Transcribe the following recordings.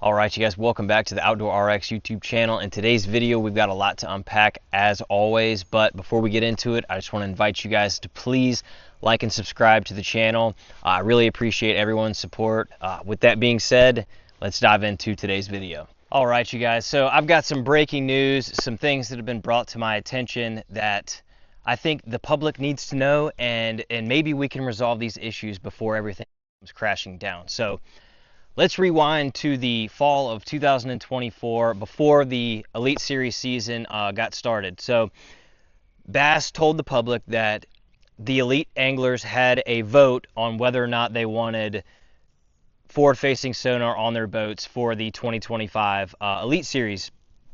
All right, you guys, welcome back to the Outdoor RX YouTube channel. In today's video, we've got a lot to unpack as always, but before we get into it, I just want to invite you guys to please like and subscribe to the channel. I really appreciate everyone's support. With that being said, let's dive into today's video. All right, you guys, so I've got some breaking news, some things that have been brought to my attention that I think the public needs to know, and maybe we can resolve these issues before everything comes crashing down. So let's rewind to the fall of 2024, before the Elite Series season got started. So B.A.S.S told the public that the elite anglers had a vote on whether or not they wanted forward-facing sonar on their boats for the 2025 Elite Series.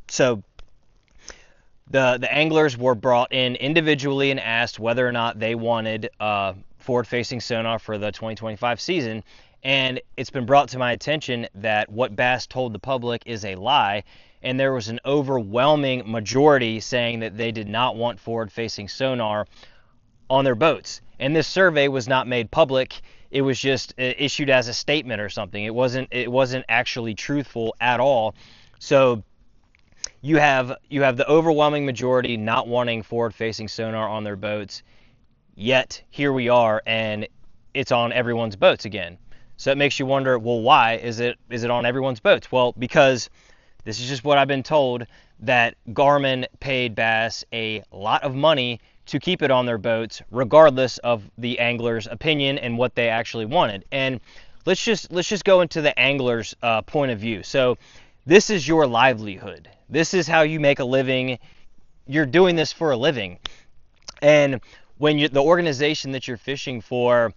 So the anglers were brought in individually and asked whether or not they wanted forward-facing sonar for the 2025 season. And it's been brought to my attention that what B.A.S.S told the public is a lie, and there was an overwhelming majority saying that they did not want forward-facing sonar on their boats. And this survey was not made public. It was just issued as a statement or something. It wasn't actually truthful at all. So you have the overwhelming majority not wanting forward-facing sonar on their boats, yet here we are, and it's on everyone's boats again. So it makes you wonder, well, why is it on everyone's boats? Well, because this is just what I've been told, that Garmin paid B.A.S.S a lot of money to keep it on their boats, regardless of the angler's opinion and what they actually wanted. And let's just go into the angler's point of view. So this is your livelihood. This is how you make a living. You're doing this for a living. And when the organization that you're fishing for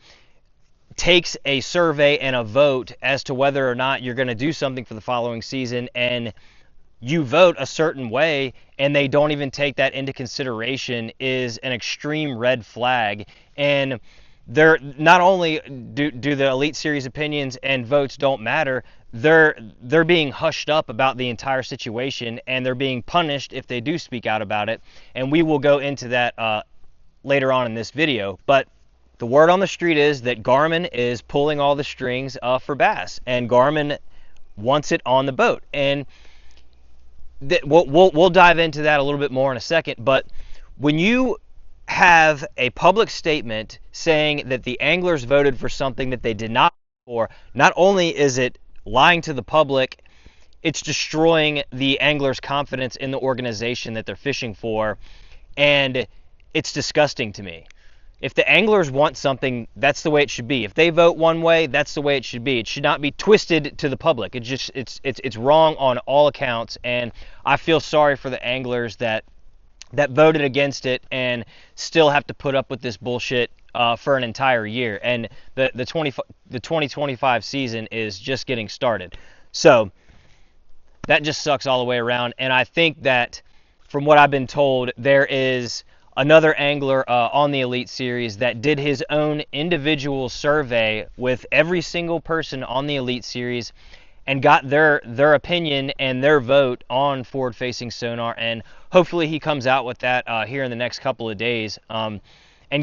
takes a survey and a vote as to whether or not you're going to do something for the following season, and you vote a certain way and they don't even take that into consideration, is an extreme red flag. And they're not only do the Elite Series opinions and votes don't matter, they're being hushed up about the entire situation, and they're being punished if they do speak out about it. And we will go into that later on in this video. But the word on the street is that Garmin is pulling all the strings for B.A.S.S, and Garmin wants it on the boat. And we'll dive into that a little bit more in a second. But when you have a public statement saying that the anglers voted for something that they did not vote for, not only is it lying to the public, it's destroying the anglers' confidence in the organization that they're fishing for, and it's disgusting to me. If the anglers want something, that's the way it should be. If they vote one way, that's the way it should be. It should not be twisted to the public. It's wrong on all accounts, and I feel sorry for the anglers that voted against it and still have to put up with this bullshit for an entire year. And the 2025 season is just getting started. So that just sucks all the way around. And I think that, from what I've been told, there is another angler on the Elite Series that did his own individual survey with every single person on the Elite Series and got their opinion and their vote on forward-facing sonar. And hopefully he comes out with that here in the next couple of days, and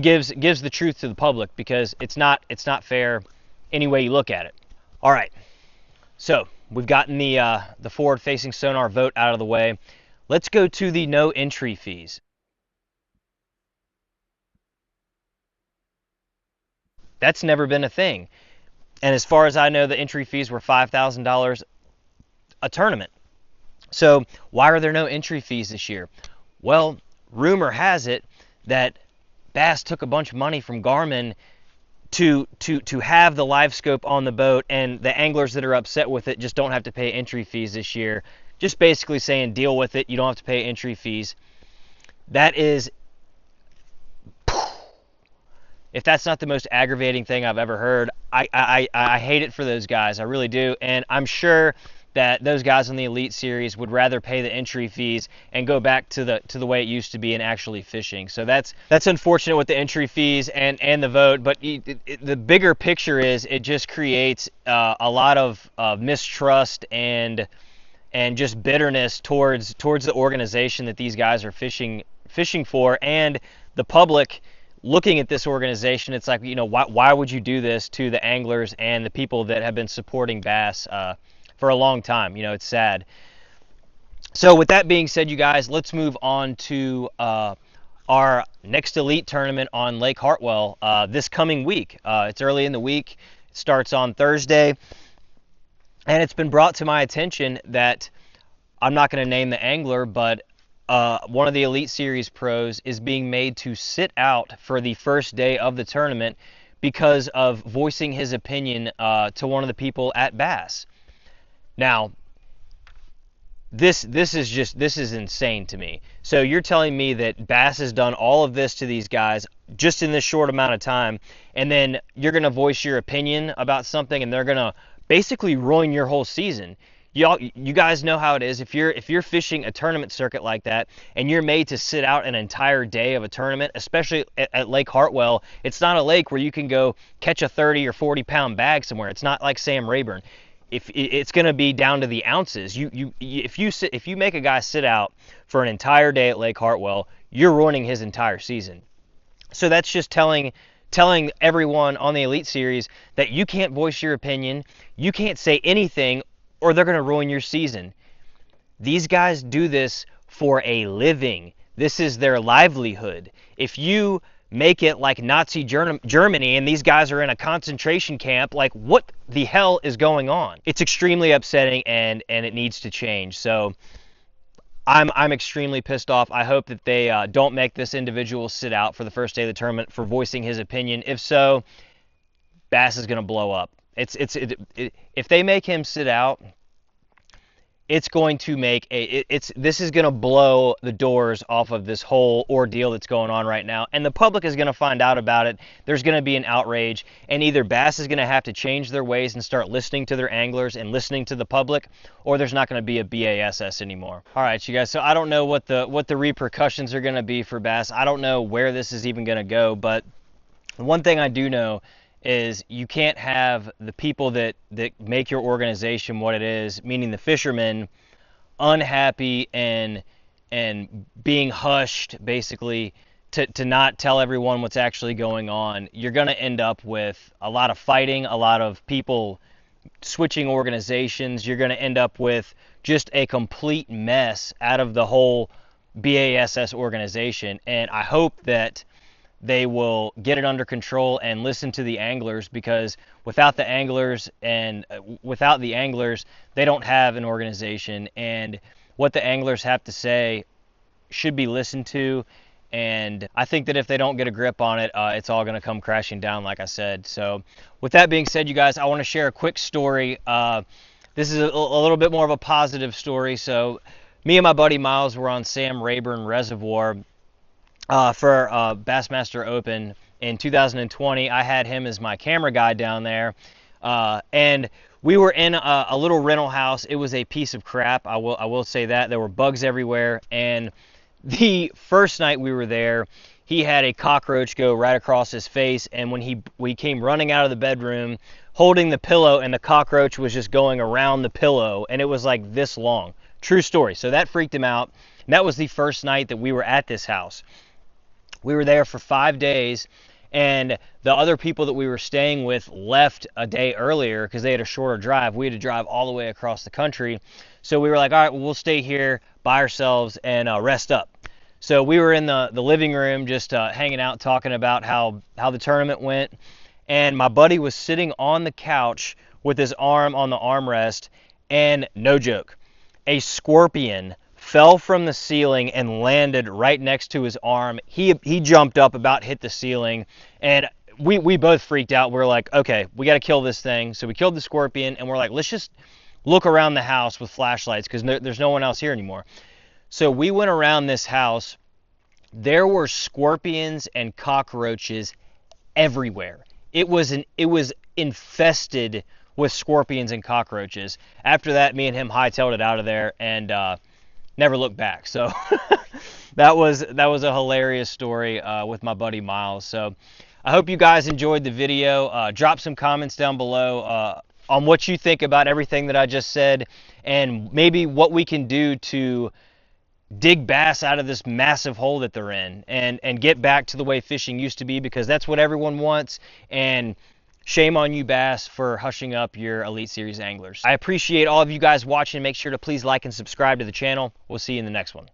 gives the truth to the public, because it's not fair any way you look at it. All right, so we've gotten the forward-facing sonar vote out of the way. Let's go to the no entry fees. That's never been a thing. And as far as I know, the entry fees were $5,000 a tournament. So why are there no entry fees this year? Well, rumor has it that B.A.S.S took a bunch of money from Garmin to have the live scope on the boat, and the anglers that are upset with it just don't have to pay entry fees this year. Just basically saying, deal with it. You don't have to pay entry fees. That is, if that's not the most aggravating thing I've ever heard, I hate it for those guys. I really do. And I'm sure that those guys in the Elite Series would rather pay the entry fees and go back to the way it used to be and actually fishing. So that's unfortunate with the entry fees and the vote. But the bigger picture is, it just creates a lot of mistrust and just bitterness towards the organization that these guys are fishing for, and the public looking at this organization. It's like, why would you do this to the anglers and the people that have been supporting B.A.S.S for a long time. You know, it's sad. So with that being said, you guys, let's move on to our next elite tournament on Lake Hartwell this coming week. It's early in the week. It starts on Thursday. And it's been brought to my attention that I'm not going to name the angler, but one of the Elite Series pros is being made to sit out for the first day of the tournament because of voicing his opinion to one of the people at B.A.S.S. Now, this is insane to me. So you're telling me that B.A.S.S has done all of this to these guys just in this short amount of time, and then you're going to voice your opinion about something, and they're going to basically ruin your whole season. You guys know how it is. If you're fishing a tournament circuit like that, and you're made to sit out an entire day of a tournament, especially at Lake Hartwell, it's not a lake where you can go catch a 30 or 40 pound bag somewhere. It's not like Sam Rayburn. If it's going to be down to the ounces. If you make a guy sit out for an entire day at Lake Hartwell, you're ruining his entire season. So that's just telling everyone on the Elite Series that you can't voice your opinion, you can't say anything, or they're going to ruin your season. These guys do this for a living. This is their livelihood. If you make it like Nazi Germany and these guys are in a concentration camp, like what the hell is going on? It's extremely upsetting, and it needs to change. So I'm extremely pissed off. I hope that they don't make this individual sit out for the first day of the tournament for voicing his opinion. If so, B.A.S.S is going to blow up. If they make him sit out, it's going to make this is going to blow the doors off of this whole ordeal that's going on right now, and the public is going to find out about it. There's going to be an outrage, and either B.A.S.S is going to have to change their ways and start listening to their anglers and listening to the public, or there's not going to be a B.A.S.S anymore. All right, you guys. So I don't know what the repercussions are going to be for B.A.S.S. I don't know where this is even going to go, but one thing I do know is you can't have the people that make your organization what it is, meaning the fishermen, unhappy and being hushed, basically, to not tell everyone what's actually going on. You're going to end up with a lot of fighting, a lot of people switching organizations. You're going to end up with just a complete mess out of the whole B.A.S.S organization, and I hope that they will get it under control and listen to the anglers, because without the anglers, they don't have an organization, and what the anglers have to say should be listened to. And I think that if they don't get a grip on it, it's all going to come crashing down, like I said. So with that being said, you guys, I want to share a quick story. This is a little bit more of a positive story. So me and my buddy Miles were on Sam Rayburn Reservoir for Bassmaster Open in 2020. I had him as my camera guy down there, and we were in a little rental house. It was a piece of crap. I will say that. There were bugs everywhere, and the first night we were there, he had a cockroach go right across his face, and when we came running out of the bedroom holding the pillow, and the cockroach was just going around the pillow, and it was like this long. True story. So that freaked him out. And that was the first night that we were at this house. We were there for 5 days, and the other people that we were staying with left a day earlier because they had a shorter drive. We had to drive all the way across the country. So we were like, all right, well, we'll stay here by ourselves and rest up. So we were in the living room just hanging out, talking about how the tournament went. And my buddy was sitting on the couch with his arm on the armrest, and no joke, a scorpion fell from the ceiling and landed right next to his arm. He jumped up, about hit the ceiling, and we both freaked out. We're like, okay, we got to kill this thing. So we killed the scorpion, and we're like, let's just look around the house with flashlights because there's no one else here anymore. So we went around this house. There were scorpions and cockroaches everywhere. It was infested with scorpions and cockroaches. After that, me and him hightailed it out of there and never looked back. So that was a hilarious story with my buddy Miles. So I hope you guys enjoyed the video. Drop some comments down below on what you think about everything that I just said, and maybe what we can do to dig bass out of this massive hole that they're in, and get back to the way fishing used to be, because that's what everyone wants. And shame on you, Bass, for hushing up your Elite Series anglers. I appreciate all of you guys watching. Make sure to please like and subscribe to the channel. We'll see you in the next one.